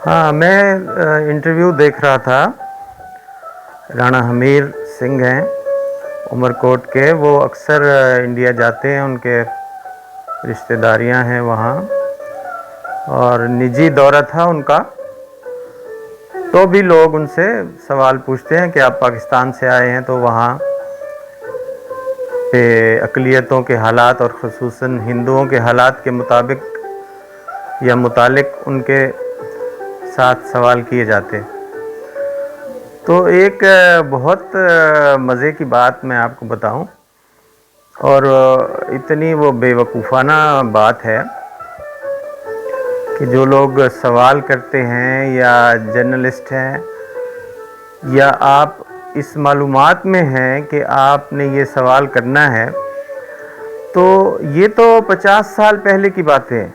ہاں، میں انٹرویو دیکھ رہا تھا. رانا حمیر سنگھ ہیں عمر کوٹ کے. وہ اکثر انڈیا جاتے ہیں، ان کے رشتہ داریاں ہیں وہاں، اور نجی دورہ تھا ان کا. تو بھی لوگ ان سے سوال پوچھتے ہیں کہ آپ پاکستان سے آئے ہیں تو وہاں پہ اقلیتوں کے حالات اور خصوصاً ہندوؤں کے حالات کے مطابق یا متعلق ان کے ساتھ سوال کیے جاتے. تو ایک بہت مزے کی بات میں آپ کو بتاؤں، اور اتنی وہ بے وقوفانہ بات ہے کہ جو لوگ سوال کرتے ہیں یا جرنلسٹ ہیں یا آپ اس معلومات میں ہیں کہ آپ نے یہ سوال کرنا ہے، تو یہ تو 50 سال پہلے کی باتیں ہیں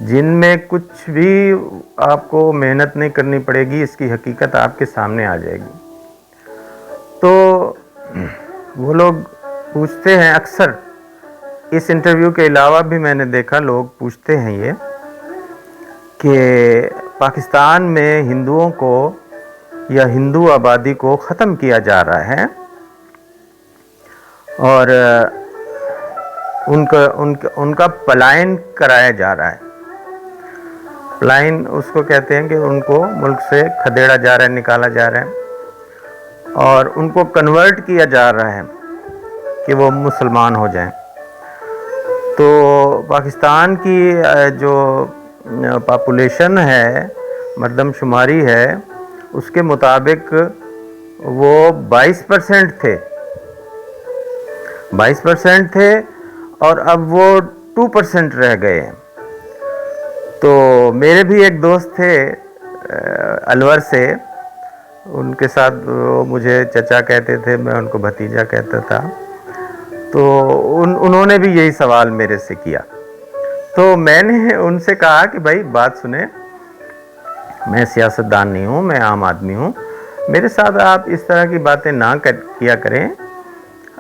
جن میں کچھ بھی آپ کو محنت نہیں کرنی پڑے گی. اس کی حقیقت آپ کے سامنے آ جائے گی. تو وہ لوگ پوچھتے ہیں اکثر، اس انٹرویو کے علاوہ بھی میں نے دیکھا لوگ پوچھتے ہیں یہ کہ پاکستان میں ہندوؤں کو یا ہندو آبادی کو ختم کیا جا رہا ہے، اور ان کا پلائن کرایا جا رہا ہے. پلائن اس کو کہتے ہیں کہ ان کو ملک سے کھدیڑا جا رہا ہے، نکالا جا رہا ہے، اور ان کو کنورٹ کیا جا رہا ہے کہ وہ مسلمان ہو جائیں. تو پاکستان کی جو پاپولیشن ہے، مردم شماری ہے، اس کے مطابق وہ 22% تھے 22% تھے، اور اب وہ 2% رہ گئے ہیں. تو میرے بھی ایک دوست تھے الور سے، ان کے ساتھ وہ مجھے چچا کہتے تھے، میں ان کو بھتیجا کہتا تھا. تو انہوں نے بھی یہی سوال میرے سے کیا. تو میں نے ان سے کہا کہ بھائی بات سنیں، میں سیاستدان نہیں ہوں، میں عام آدمی ہوں. میرے ساتھ آپ اس طرح کی باتیں نہ کیا کریں،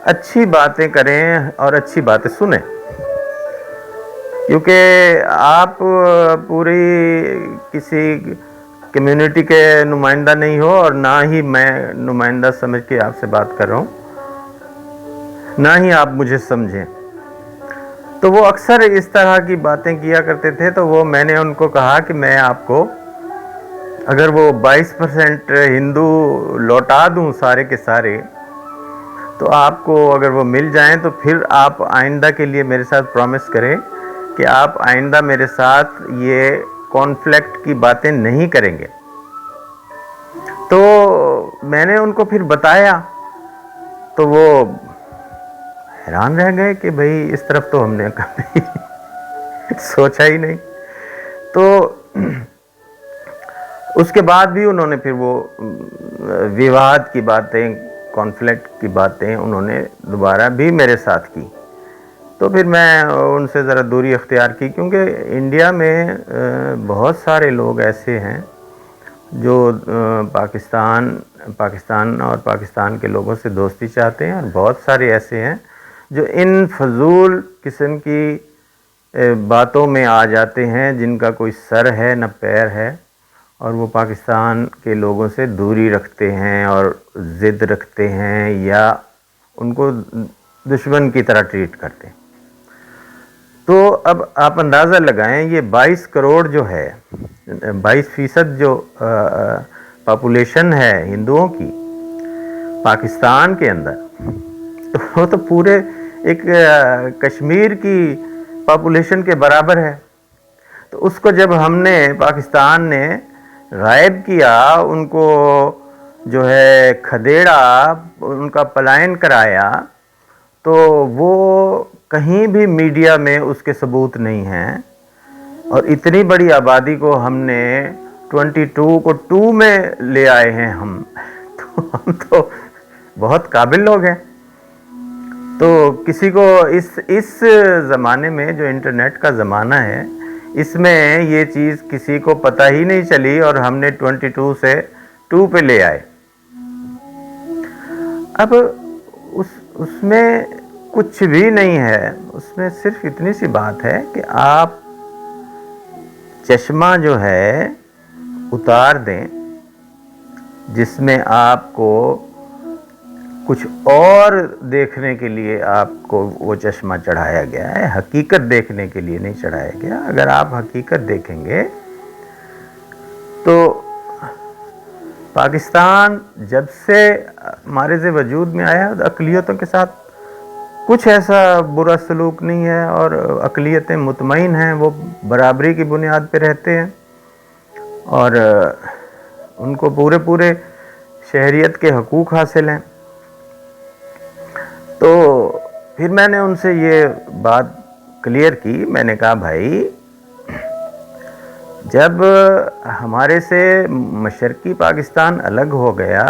اچھی باتیں کریں اور اچھی باتیں سنیں. کیونکہ آپ پوری کسی کمیونٹی کے نمائندہ نہیں ہو، اور نہ ہی میں نمائندہ سمجھ کے آپ سے بات کر رہا ہوں، نہ ہی آپ مجھے سمجھیں. تو وہ اکثر اس طرح کی باتیں کیا کرتے تھے. تو میں نے ان کو کہا کہ میں آپ کو اگر وہ 22% ہندو لوٹا دوں سارے کے سارے، تو آپ کو اگر وہ مل جائیں تو پھر آپ آئندہ کے لیے میرے ساتھ پرومس کریں کہ آپ آئندہ میرے ساتھ یہ کانفلکٹ کی باتیں نہیں کریں گے. تو میں نے ان کو پھر بتایا، تو وہ حیران رہ گئے کہ بھئی اس طرف تو ہم نے کبھی سوچا ہی نہیں. تو اس کے بعد بھی انہوں نے پھر وہ وواد کی باتیں، کانفلکٹ کی باتیں انہوں نے دوبارہ بھی میرے ساتھ کی. تو پھر میں ان سے ذرا دوری اختیار کی، کیونکہ انڈیا میں بہت سارے لوگ ایسے ہیں جو پاکستان اور پاکستان کے لوگوں سے دوستی چاہتے ہیں، اور بہت سارے ایسے ہیں جو ان فضول قسم کی باتوں میں آ جاتے ہیں جن کا کوئی سر ہے نہ پیر ہے، اور وہ پاکستان کے لوگوں سے دوری رکھتے ہیں اور ضد رکھتے ہیں یا ان کو دشمن کی طرح ٹریٹ کرتے ہیں. تو اب آپ اندازہ لگائیں، یہ 22 کروڑ جو ہے، 22% جو پاپولیشن ہے ہندوؤں کی پاکستان کے اندر، تو وہ تو پورے ایک کشمیر کی پاپولیشن کے برابر ہے. تو اس کو جب ہم نے پاکستان نے غائب کیا، ان کو جو ہے کھدیڑا، ان کا پلائن کرایا، تو وہ کہیں بھی میڈیا میں اس کے ثبوت نہیں ہیں. اور اتنی بڑی آبادی کو ہم نے 22 کو 2 میں لے آئے ہیں ہم تو بہت قابل لوگ ہیں. تو کسی کو اس زمانے میں جو انٹرنیٹ کا زمانہ ہے، اس میں یہ چیز کسی کو پتہ ہی نہیں چلی، اور ہم نے 22 سے 2 پہ لے آئے. اب اس میں کچھ بھی نہیں ہے، اس میں صرف اتنی سی بات ہے کہ آپ چشمہ جو ہے اتار دیں جس میں آپ کو کچھ اور دیکھنے کے لیے آپ کو وہ چشمہ چڑھایا گیا ہے، حقیقت دیکھنے کے لیے نہیں چڑھایا گیا۔ اگر آپ حقیقت دیکھیں گے تو پاکستان جب سے ہمارے سے وجود میں آیا اقلیتوں کے ساتھ کچھ ایسا برا سلوک نہیں ہے، اور اقلیتیں مطمئن ہیں، وہ برابری کی بنیاد پہ رہتے ہیں، اور ان کو پورے شہریت کے حقوق حاصل ہیں۔ تو پھر میں نے ان سے یہ بات کلیئر کی، میں نے کہا بھائی جب ہمارے سے مشرقی پاکستان الگ ہو گیا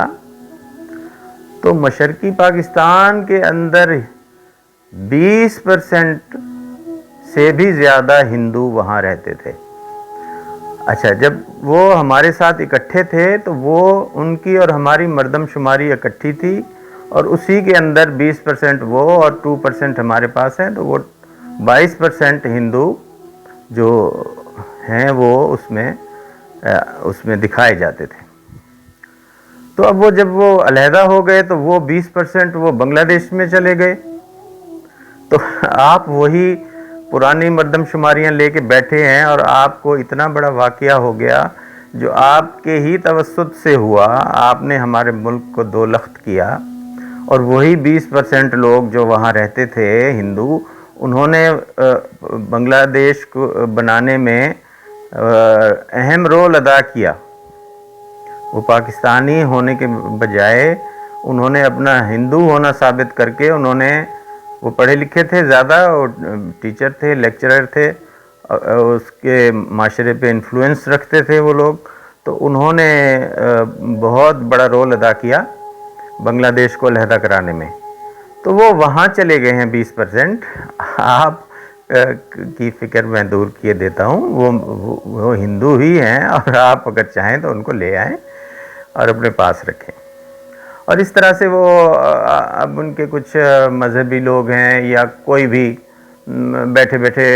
تو مشرقی پاکستان کے اندر 20% سے بھی زیادہ ہندو وہاں رہتے تھے۔ اچھا، جب وہ ہمارے ساتھ اکٹھے تھے تو وہ ان کی اور ہماری مردم شماری اکٹھی تھی، اور اسی کے اندر 20% وہ اور 2% ہمارے پاس ہیں، تو وہ 22% ہندو جو ہیں وہ اس میں دکھائے جاتے تھے۔ تو اب وہ جب وہ علیحدہ ہو گئے تو وہ 20% وہ بنگلہ دیش میں چلے گئے، تو آپ وہی پرانی مردم شماریاں لے کے بیٹھے ہیں، اور آپ کو اتنا بڑا واقعہ ہو گیا جو آپ کے ہی توسط سے ہوا، آپ نے ہمارے ملک کو دو لخت کیا، اور وہی 20% لوگ جو وہاں رہتے تھے ہندو، انہوں نے بنگلہ دیش کو بنانے میں اہم رول ادا کیا۔ وہ پاکستانی ہونے کے بجائے انہوں نے اپنا ہندو ہونا ثابت کر کے وہ پڑھے لکھے تھے زیادہ، اور ٹیچر تھے، لیکچرر تھے، اس کے معاشرے پہ انفلوئنس رکھتے تھے وہ لوگ، تو انہوں نے بہت بڑا رول ادا کیا بنگلہ دیش کو علیحدہ کرانے میں۔ تو وہ وہاں چلے گئے ہیں 20%۔ آپ کی فکر میں دور کیے دیتا ہوں، وہ ہندو ہی ہیں، اور آپ اگر چاہیں تو ان کو لے آئیں اور اپنے پاس رکھیں۔ اور اس طرح سے وہ اب ان کے کچھ مذہبی لوگ ہیں یا کوئی بھی بیٹھے بیٹھے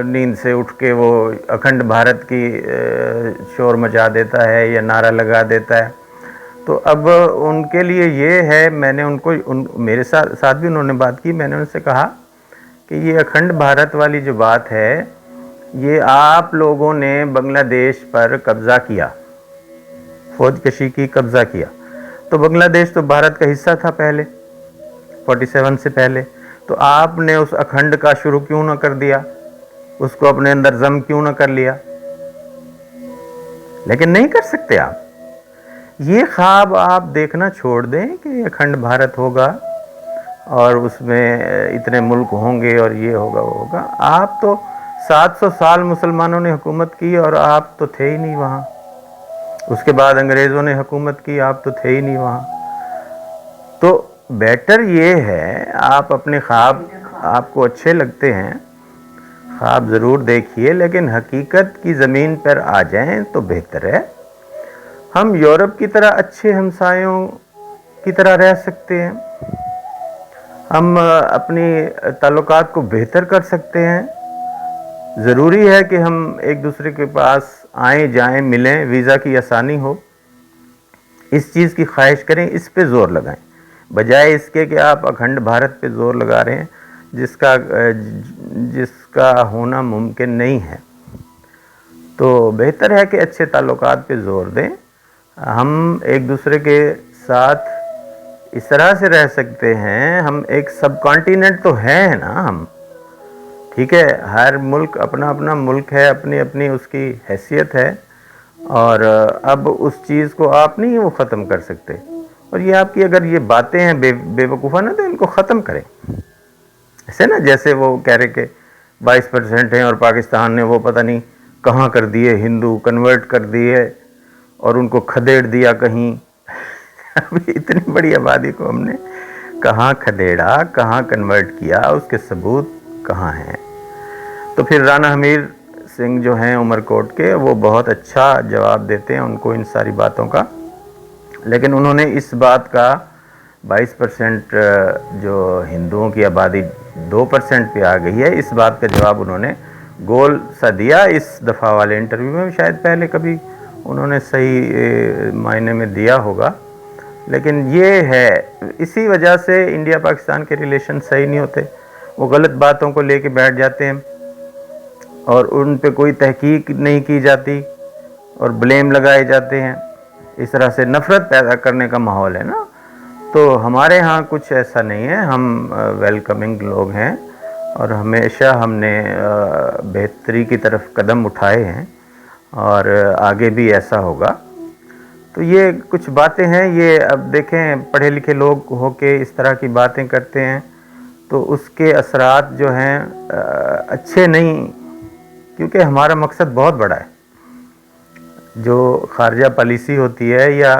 نیند سے اٹھ کے وہ اکھنڈ بھارت کی شور مچا دیتا ہے یا نعرہ لگا دیتا ہے، تو اب ان کے لیے یہ ہے، میں نے میرے ساتھ بھی انہوں نے بات کی، میں نے ان سے کہا کہ یہ اکھنڈ بھارت والی جو بات ہے، یہ آپ لوگوں نے بنگلہ دیش پر قبضہ کیا، فوج کشی کی، قبضہ کیا، تو بنگلہ دیش تو بھارت کا حصہ تھا پہلے 47 سے پہلے، تو آپ نے اس اکھنڈ کا شروع کیوں نہ کر دیا، اس کو اپنے اندر ضم کیوں نہ کر لیا؟ لیکن نہیں کر سکتے آپ۔ یہ خواب آپ دیکھنا چھوڑ دیں کہ اکھنڈ بھارت ہوگا اور اس میں اتنے ملک ہوں گے اور یہ ہوگا وہ ہوگا۔ آپ تو 700 سال مسلمانوں نے حکومت کی اور آپ تو تھے ہی نہیں وہاں۔ اس کے بعد انگریزوں نے حکومت کی، آپ تو تھے ہی نہیں وہاں۔ تو بیٹر یہ ہے، آپ اپنے خواب آپ کو اچھے لگتے ہیں، خواب ضرور دیکھیے، لیکن حقیقت کی زمین پر آ جائیں تو بہتر ہے۔ ہم یورپ کی طرح اچھے ہمسایوں کی طرح رہ سکتے ہیں، ہم اپنی تعلقات کو بہتر کر سکتے ہیں۔ ضروری ہے کہ ہم ایک دوسرے کے پاس آئیں جائیں، ملیں، ویزا کی آسانی ہو، اس چیز کی خواہش کریں، اس پہ زور لگائیں، بجائے اس کے کہ آپ اکھنڈ بھارت پہ زور لگا رہے ہیں جس کا ہونا ممکن نہیں ہے۔ تو بہتر ہے کہ اچھے تعلقات پہ زور دیں۔ ہم ایک دوسرے کے ساتھ اس طرح سے رہ سکتے ہیں، ہم ایک سب کانٹیننٹ تو ہیں نا ہم، ٹھیک ہے، ہر ملک اپنا اپنا ملک ہے، اپنی اپنی اس کی حیثیت ہے، اور اب اس چیز کو آپ نہیں وہ ختم کر سکتے۔ اور یہ آپ کی اگر یہ باتیں ہیں بے وقوفانہ، تو ان کو ختم کریں۔ ایسے نا جیسے وہ کہہ رہے کہ 22% ہیں اور پاکستان نے وہ پتہ نہیں کہاں کر دیے، ہندو کنورٹ کر دیے اور ان کو کھدیڑ دیا کہیں۔ ابھی اتنی بڑی آبادی کو ہم نے کہاں کھدیڑا، کہاں کنورٹ کیا، اس کے ثبوت کہاں ہیں؟ تو پھر رانا حمیر سنگھ جو ہیں عمر کوٹ کے، وہ بہت اچھا جواب دیتے ہیں ان کو ان ساری باتوں کا، لیکن انہوں نے اس بات کا 22% جو ہندوؤں کی آبادی 2% پہ آ گئی ہے، اس بات کا جواب انہوں نے گول سا دیا اس دفعہ والے انٹرویو میں، شاید پہلے کبھی انہوں نے صحیح معنی میں دیا ہوگا، لیکن یہ ہے اسی وجہ سے انڈیا پاکستان کے ریلیشن صحیح نہیں ہوتے. وہ غلط باتوں کو لے کے بیٹھ جاتے ہیں اور ان پہ کوئی تحقیق نہیں کی جاتی اور بلیم لگائے جاتے ہیں. اس طرح سے نفرت پیدا کرنے کا ماحول ہے نا. تو ہمارے ہاں کچھ ایسا نہیں ہے، ہم ویلکمنگ لوگ ہیں اور ہمیشہ ہم نے بہتری کی طرف قدم اٹھائے ہیں اور آگے بھی ایسا ہوگا. تو یہ کچھ باتیں ہیں. یہ اب دیکھیں پڑھے لکھے لوگ ہو کے اس طرح کی باتیں کرتے ہیں تو اس کے اثرات جو ہیں اچھے نہیں، کیونکہ ہمارا مقصد بہت بڑا ہے. جو خارجہ پالیسی ہوتی ہے یا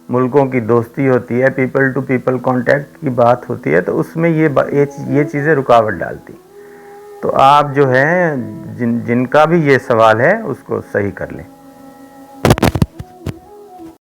ملکوں کی دوستی ہوتی ہے، پیپل ٹو پیپل کانٹیکٹ کی بات ہوتی ہے، تو اس میں یہ چیزیں رکاوٹ ڈالتی. تو آپ جو ہیں جن کا بھی یہ سوال ہے اس کو صحیح کر لیں.